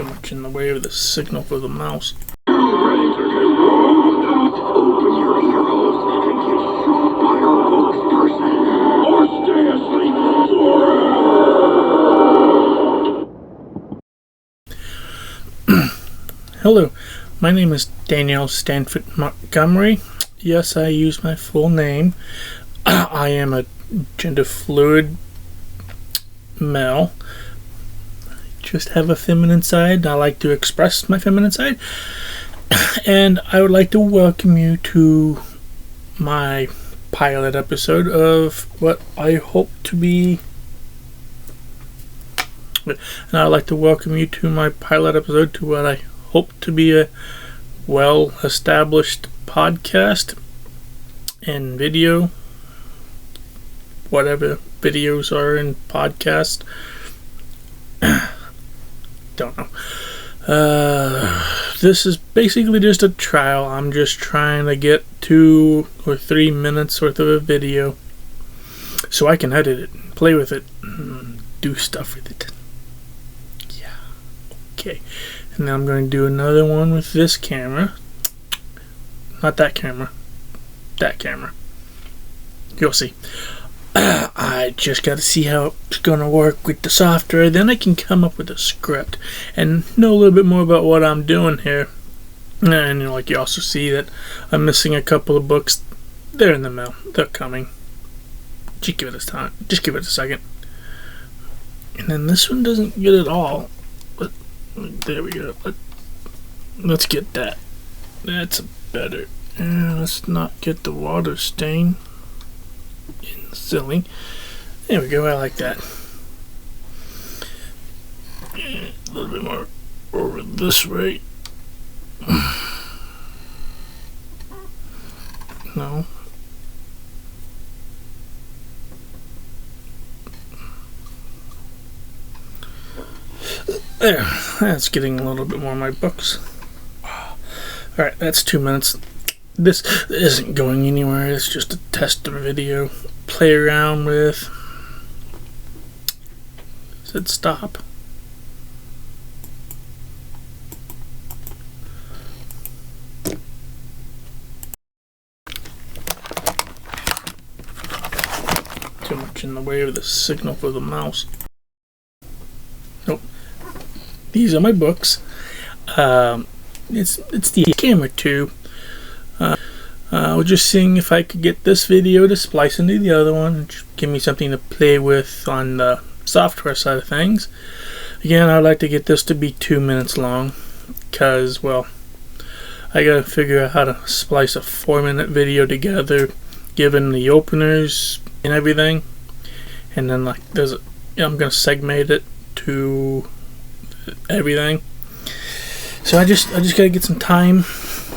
Too much in the way of the signal for the mouse. Open your ear holes and get shook by our spokesperson, or stay asleep forever. Hello, my name is Daniel Stanford Montgomery. Yes, I use my full name. I am a gender fluid male. I just have a feminine side. I like to express my feminine side. And I would like to welcome you to my pilot episode of what I hope to be. And I'd like to welcome you to my pilot episode to what I hope to be a well-established podcast and video. Whatever videos are in podcast. Don't know. This is basically just a trial. I'm just trying to get 2 or 3 minutes worth of a video so I can edit it, play with it, do stuff with it. Yeah. Okay. And then I'm going to do another one with this camera. Not that camera. That camera. You'll see. I just got to see how it's going to work with the software. Then I can come up with a script and know a little bit more about what I'm doing here. And like you also see that I'm missing a couple of books. They're in the mail. They're coming. Just give it a time. Just give it a second. And then this one doesn't get it all. But there we go. Let's get that. That's better. And let's not get the water stain. Silly. There we go, I like that. A little bit more over this way. No. There, that's getting a little bit more of my books. Alright, that's 2 minutes. This isn't going anywhere, it's just a test video. Play around with. Said stop. Too much in the way of the signal for the mouse. Nope. These are my books. It's the camera too. I was just seeing if I could get this video to splice into the other one and just give me something to play with on the software side of things. Again, I'd like to get this to be 2 minutes long because, well, I gotta figure out how to splice a 4-minute video together given the openers and everything. And then like I'm gonna segment it to everything. So I just gotta get some time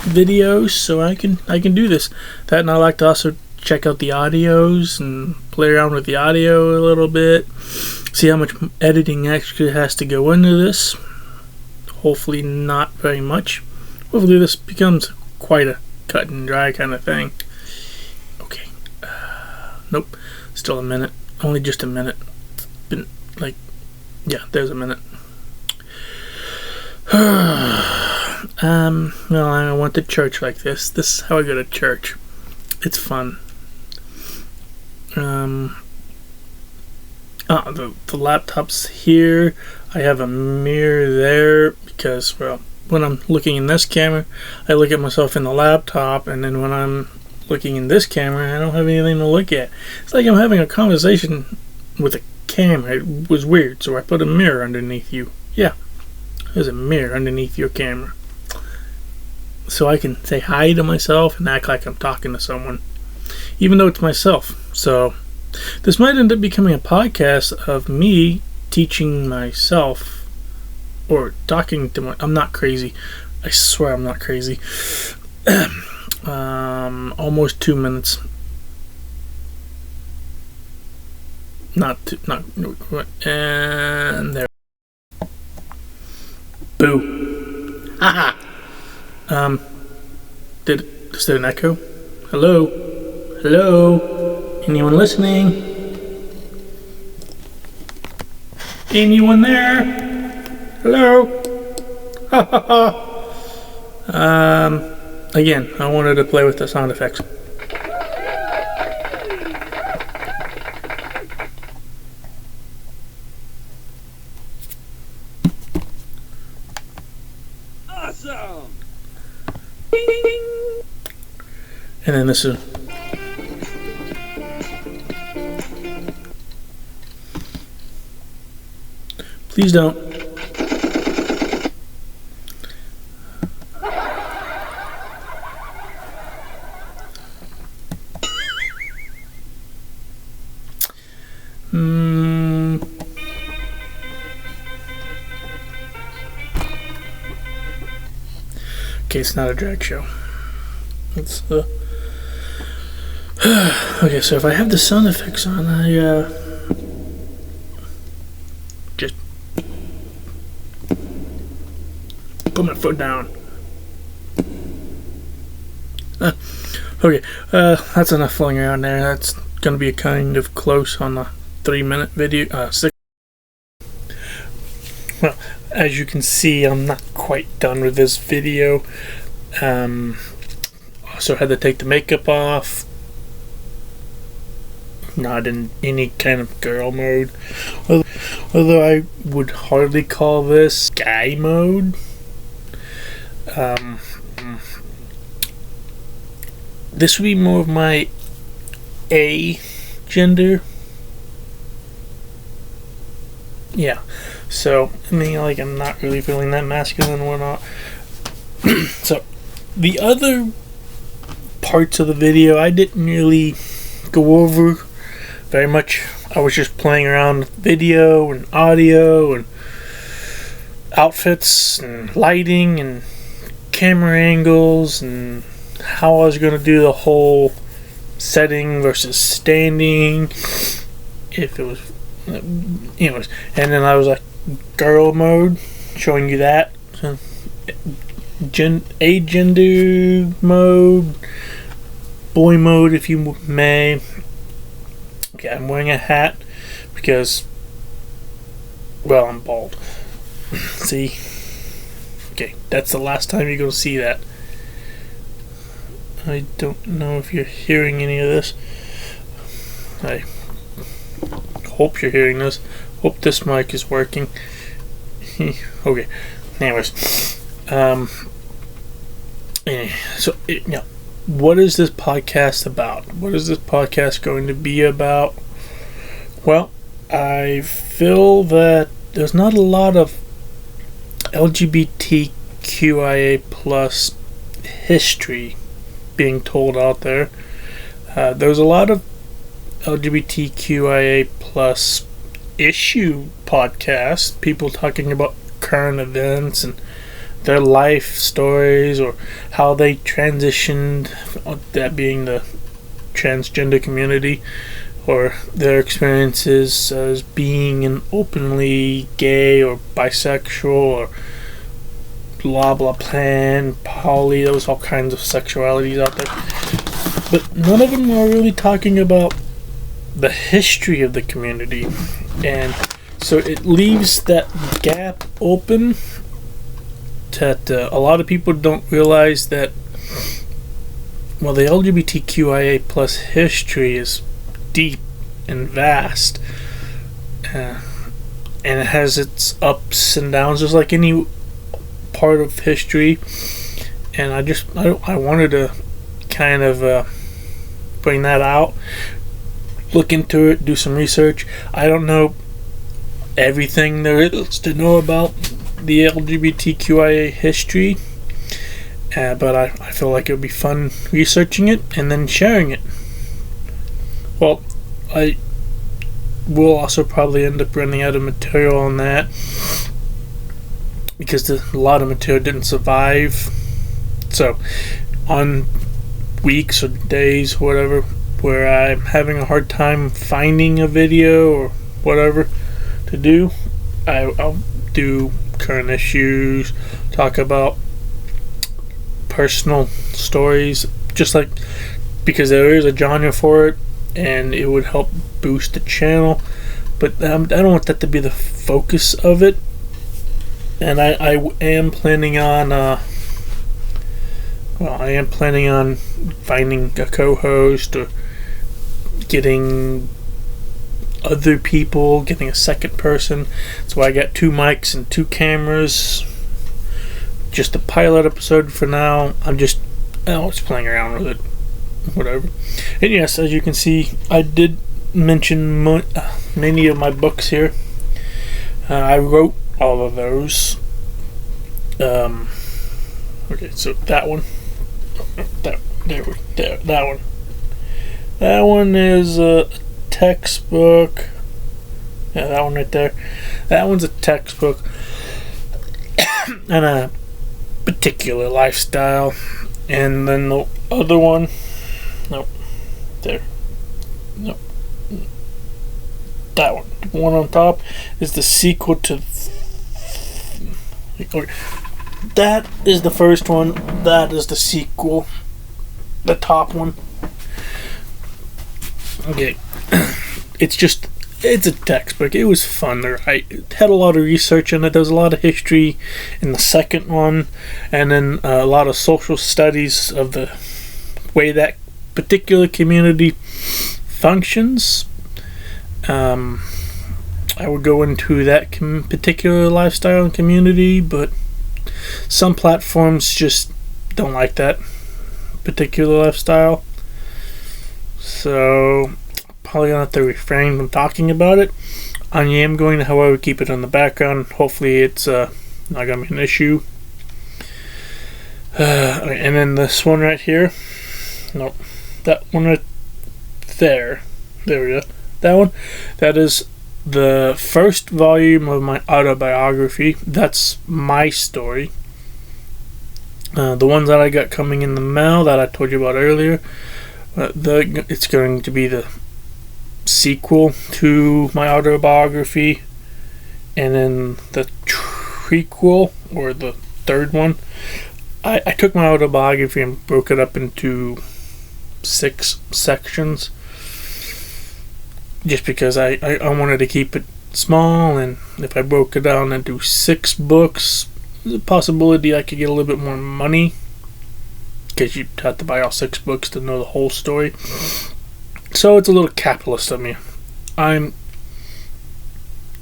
videos so I can do this. That, and I like to also check out the audios and play around with the audio a little bit, see how much editing actually has to go into this. Hopefully not very much. Hopefully this becomes quite a cut and dry kind of thing. Okay. Nope, still a minute. Only just a minute. It's been like, yeah, there's a minute. Well, I went to church like this. This is how I go to church. It's fun. The laptop's here. I have a mirror there because, well, when I'm looking in this camera, I look at myself in the laptop, and then when I'm looking in this camera, I don't have anything to look at. It's like I'm having a conversation with a camera. It was weird, so I put a mirror underneath you. Yeah. There's a mirror underneath your camera. So I can say hi to myself and act like I'm talking to someone. Even though it's myself. So this might end up becoming a podcast of me teaching myself or talking to I'm not crazy. I swear I'm not crazy. Almost 2 minutes. And there. Boo. Haha. Is there an echo? Hello? Hello? Anyone listening? Anyone there? Hello? Again, I wanted to play with the sound effects. Awesome! And then this is... Please don't. Okay, it's not a drag show. It's okay, so if I have the sound effects on, I just put my foot down. Okay, that's enough fooling around there. That's gonna be kind of close on the 3-minute video. 6. Well, as you can see, I'm not quite done with this video. Also had to take the makeup off. Not in any kind of girl mode. Although I would hardly call this guy mode. This would be more of my A gender. Yeah. So, I mean, like, I'm not really feeling that masculine or whatnot. So, the other parts of the video I didn't really go over very much. I was just playing around with video and audio and outfits and lighting and camera angles and how I was going to do the whole setting versus standing. If it was... Anyways, and then I was like girl mode, showing you that. So, agender mode, boy mode, if you may. Okay, I'm wearing a hat because, well, I'm bald. See? Okay, that's the last time you're going to see that. I don't know if you're hearing any of this. I hope you're hearing this. Hope this mic is working. Okay. Anyways, so what is this podcast about? What is this podcast going to be about? Well, I feel that there's not a lot of LGBTQIA plus history being told out there. There's a lot of LGBTQIA plus issue podcasts, people talking about current events and their life stories or how they transitioned, that being the transgender community, or their experiences as being an openly gay or bisexual or blah blah pan, poly. There was all kinds of sexualities out there, but none of them are really talking about the history of the community. And so it leaves that gap open that a lot of people don't realize that, well, the LGBTQIA plus history is deep and vast, and it has its ups and downs just like any part of history. And I wanted to kind of bring that out, look into it, do some research. I don't know everything there is to know about the LGBTQIA history, but I feel like it would be fun researching it and then sharing it. Well, I will also probably end up running out of material on that because a lot of material didn't survive. So on weeks or days, whatever, where I'm having a hard time finding a video or whatever to do, I'll do current issues, talk about personal stories, just like, because there is a genre for it and it would help boost the channel. But I don't want that to be the focus of it. And I am planning on finding a co-host or getting other people, getting a second person. So I got 2 mics and 2 cameras. Just a pilot episode for now. I'm just playing around with it, whatever. And yes, as you can see, I did mention many of my books here. I wrote all of those. Okay, so that one, that one. That one is a textbook. Yeah, that one right there. That one's a textbook and a particular lifestyle. And then the other one, nope, there, nope, that one. The one on top is the sequel to. That is the first one. That is the sequel. The top one. Okay, it's a textbook. It was fun to write. It had a lot of research in it. There was a lot of history in the second one, and then a lot of social studies of the way that particular community functions. I would go into that particular lifestyle and community, but some platforms just don't like that particular lifestyle. So probably gonna have to refrain from talking about it. I am going to, however, keep it on the background. Hopefully it's not gonna be an issue. And then this one right here. Nope. That one right there. There we go. That one. That is the first volume of my autobiography. That's my story. The ones that I got coming in the mail that I told you about earlier, it's going to be the sequel to my autobiography, and then the prequel, or the third one. I took my autobiography and broke it up into 6 sections, just because I wanted to keep it small, and if I broke it down into 6 books, there's a possibility I could get a little bit more money, because you'd have to buy all 6 books to know the whole story. So it's a little capitalist of me. I'm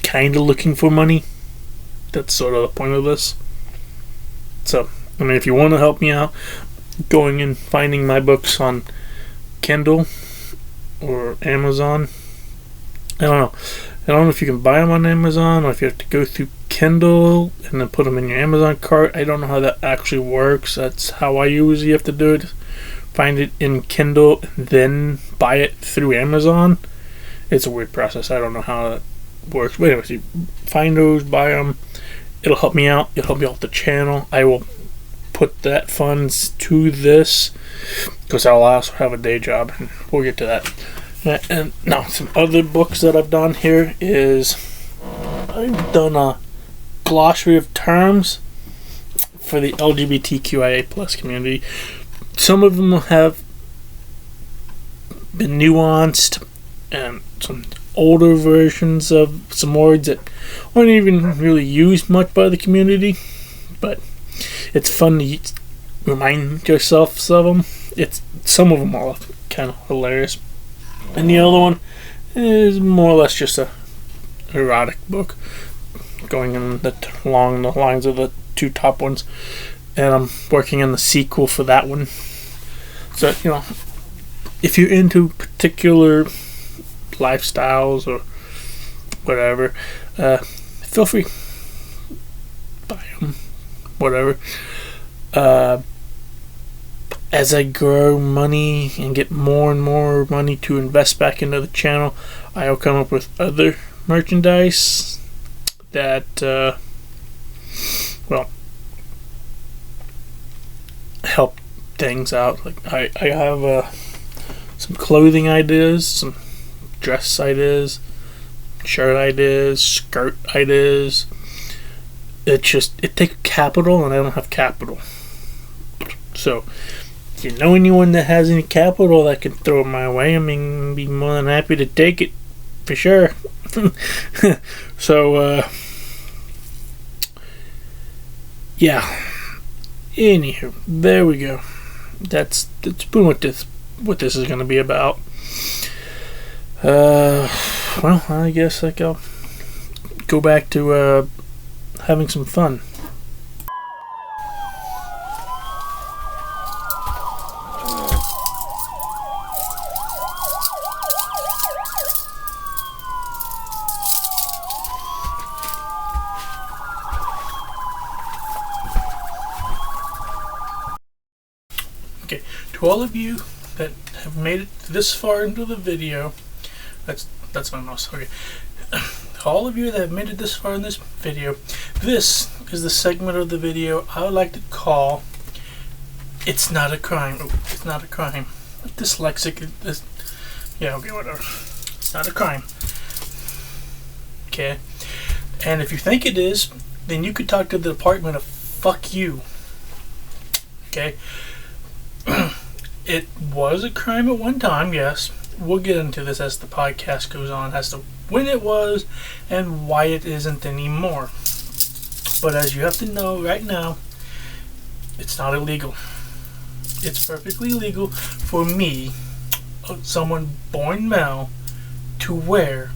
kind of looking for money. That's sort of the point of this. So, I mean, if you want to help me out, going and finding my books on Kindle or Amazon. I don't know if you can buy them on Amazon, or if you have to go through Kindle and then put them in your Amazon cart. I don't know how that actually works. That's how I usually have to do it. Find it in Kindle and then buy it through Amazon. It's a weird process. I don't know how that works. But anyways, you find those, buy them. It'll help me out. It'll help me out the channel. I will put that funds to this, because I'll also have a day job, and we'll get to that. And now, some other books that I've done here is I've done a glossary of terms for the LGBTQIA plus community. Some of them have been nuanced, and some older versions of some words that aren't even really used much by the community, but it's fun to remind yourself of them. Some of them are kind of hilarious. And the other one is more or less just a erotic book, going along the lines of the 2 top ones. And I'm working on the sequel for that one. So, if you're into particular lifestyles or whatever, feel free. Buy them. Whatever. As I grow money and get more and more money to invest back into the channel, I'll come up with other merchandise that, help things out. Like I have some clothing ideas, some dress ideas, shirt ideas, skirt ideas. It takes capital, and I don't have capital. So, if you know anyone that has any capital that can throw it my way, I'd be more than happy to take it, for sure. So, yeah. Anywho, there we go. That's pretty much what this is going to be about. Well, I guess I'll go back to having some fun. Okay, to all of you that have made it this far into the video, that's my mouse. Okay, to all of you that have made it this far in this video, this is the segment of the video I would like to call "It's Not a Crime." Oh, it's not a crime. Dyslexic. Yeah. Okay. Whatever. It's not a crime. Okay. And if you think it is, then you could talk to the Department of Fuck You. Okay. It was a crime at one time, yes. We'll get into this as the podcast goes on, as to when it was and why it isn't anymore. But as you have to know right now, it's not illegal. It's perfectly legal for me, someone born male, to wear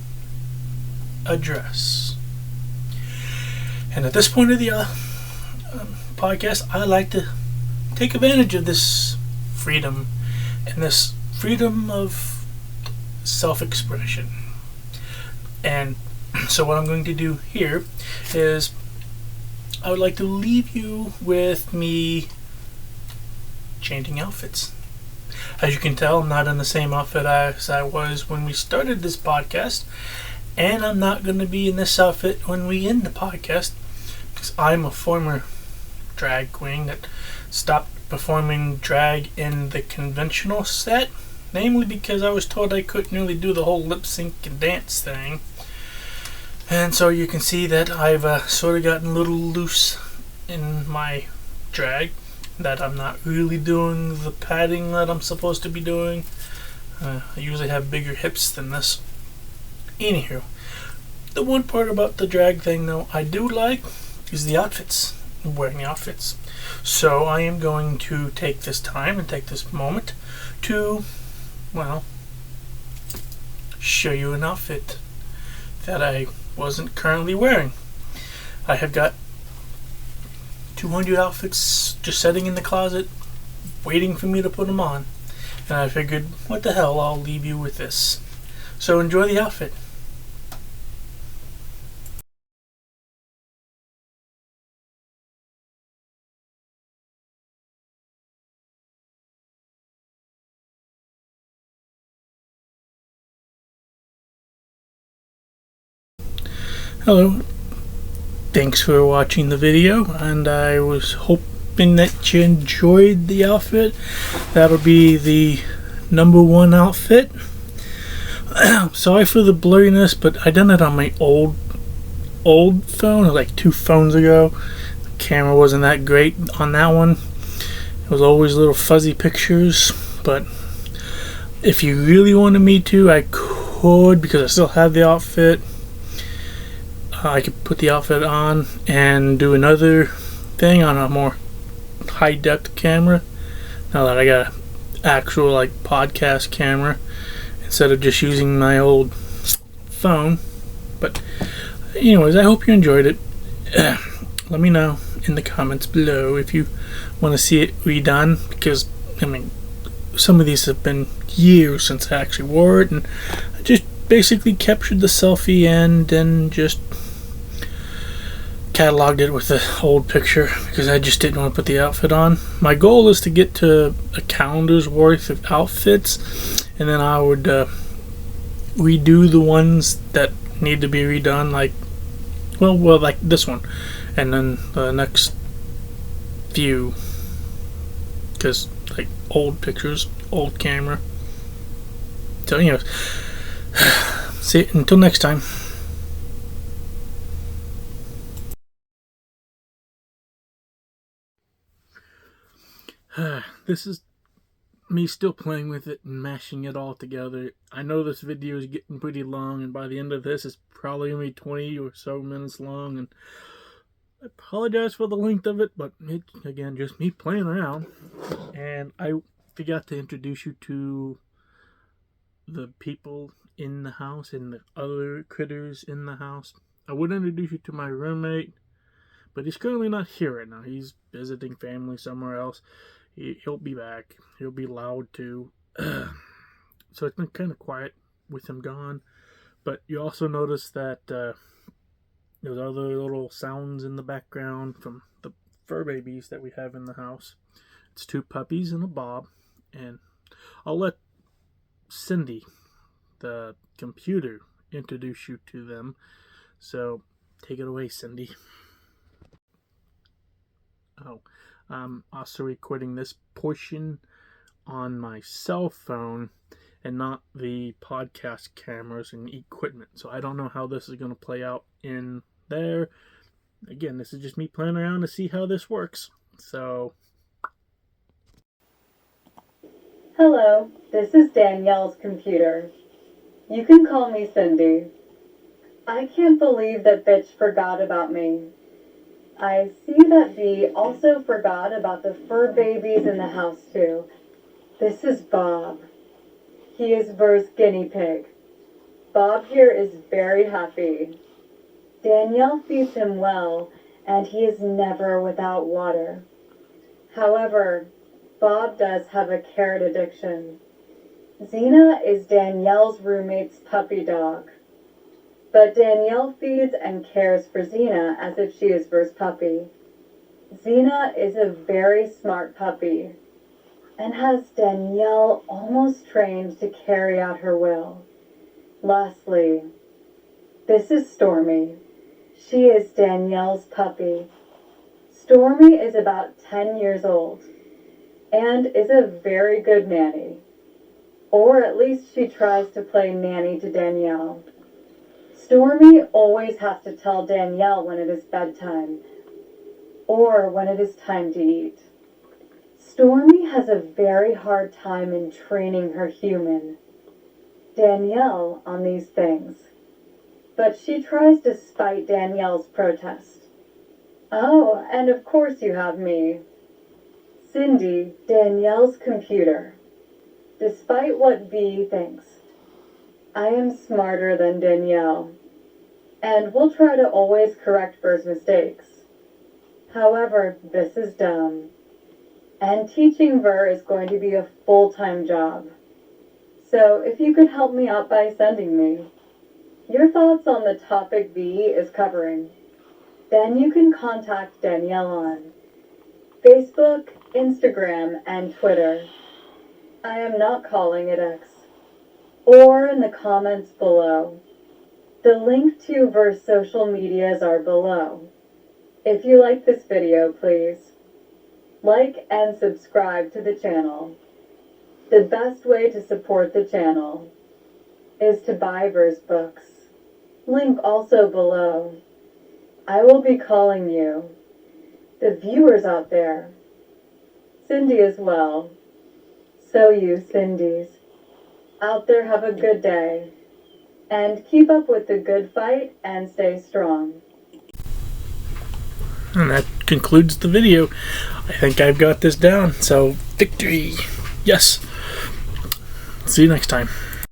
a dress. And at this point of the podcast, I like to take advantage of this freedom and this freedom of self-expression. And so what I'm going to do here is I would like to leave you with me changing outfits. As you can tell, I'm not in the same outfit as I was when we started this podcast, and I'm not going to be in this outfit when we end the podcast, because I'm a former drag queen that stopped performing drag in the conventional set, namely because I was told I couldn't really do the whole lip sync and dance thing. And so you can see that I've sort of gotten a little loose in my drag, that I'm not really doing the padding that I'm supposed to be doing. I usually have bigger hips than this. Anywho, the one part about the drag thing though I do like is the outfits, wearing the outfits. So I am going to take this time and take this moment to, well, show you an outfit that I wasn't currently wearing. I have got 200 outfits just sitting in the closet waiting for me to put them on, and I figured, what the hell, I'll leave you with this. So enjoy the outfit. Hello, thanks for watching the video, and I was hoping that you enjoyed the outfit. That'll be the #1 outfit. Sorry for the blurriness, but I done it on my old phone, like 2 phones ago. The camera wasn't that great on that one. It was always little fuzzy pictures, but if you really wanted me to, I could, because I still have the outfit. I could put the outfit on and do another thing on a more high-depth camera, now that I got an actual like podcast camera instead of just using my old phone. But anyways, I hope you enjoyed it. Let me know in the comments below if you want to see it redone, because I mean, some of these have been years since I actually wore it, and I just basically captured the selfie and then just cataloged it with the old picture because I just didn't want to put the outfit on. My goal is to get to a calendar's worth of outfits, and then I would redo the ones that need to be redone, like like this one, and then the next few, because like old pictures, old camera. So anyways, see, until next time. This is me still playing with it and mashing it all together. I know this video is getting pretty long, and by the end of this it's probably going to be 20 or so minutes long, and I apologize for the length of it, but it's, again, just me playing around. And I forgot to introduce you to the people in the house and the other critters in the house. I would introduce you to my roommate, but he's currently not here right now. He's visiting family somewhere else. He'll be back. He'll be loud too. So it's been kind of quiet with him gone. But you also notice that there's other little sounds in the background from the fur babies that we have in the house. It's 2 puppies and a Bob. And I'll let Cindy, the computer, introduce you to them. So take it away, Cindy. Oh, I'm also recording this portion on my cell phone and not the podcast cameras and equipment. So I don't know how this is going to play out in there. Again, this is just me playing around to see how this works. So, hello, this is Danielle's computer. You can call me Cindy. I can't believe that bitch forgot about me. I see that B also forgot about the fur babies in the house too. This is Bob. He is Ver's guinea pig. Bob here is very happy. Danielle feeds him well, and he is never without water. However, Bob does have a carrot addiction. Xena is Danielle's roommate's puppy dog. But Danielle feeds and cares for Xena as if she is Ver's puppy. Xena is a very smart puppy and has Danielle almost trained to carry out her will. Lastly, this is Stormy. She is Danielle's puppy. Stormy is about 10 years old and is a very good nanny. Or at least she tries to play nanny to Danielle. Stormy always has to tell Danielle when it is bedtime or when it is time to eat. Stormy has a very hard time in training her human, Danielle, on these things, but she tries to spite Danielle's protest. Oh, and of course you have me, Cindy, Danielle's computer. Despite what V thinks, I am smarter than Danielle, and will try to always correct Ver's mistakes. However, this is dumb, and teaching Ver is going to be a full-time job. So if you could help me out by sending me your thoughts on the topic V is covering, then you can contact Danielle on Facebook, Instagram, and Twitter. I am not calling it X. Or in the comments below. The link to Ver's social medias are below. If you like this video, please like and subscribe to the channel. The best way to support the channel is to buy Ver's books. Link also below. I will be calling you, the viewers out there, Cindy as well. So you Cindy's out there, have a good day, and keep up with the good fight and stay strong. and that concludes the video. I think I've got this down. So, victory! Yes! See you next time.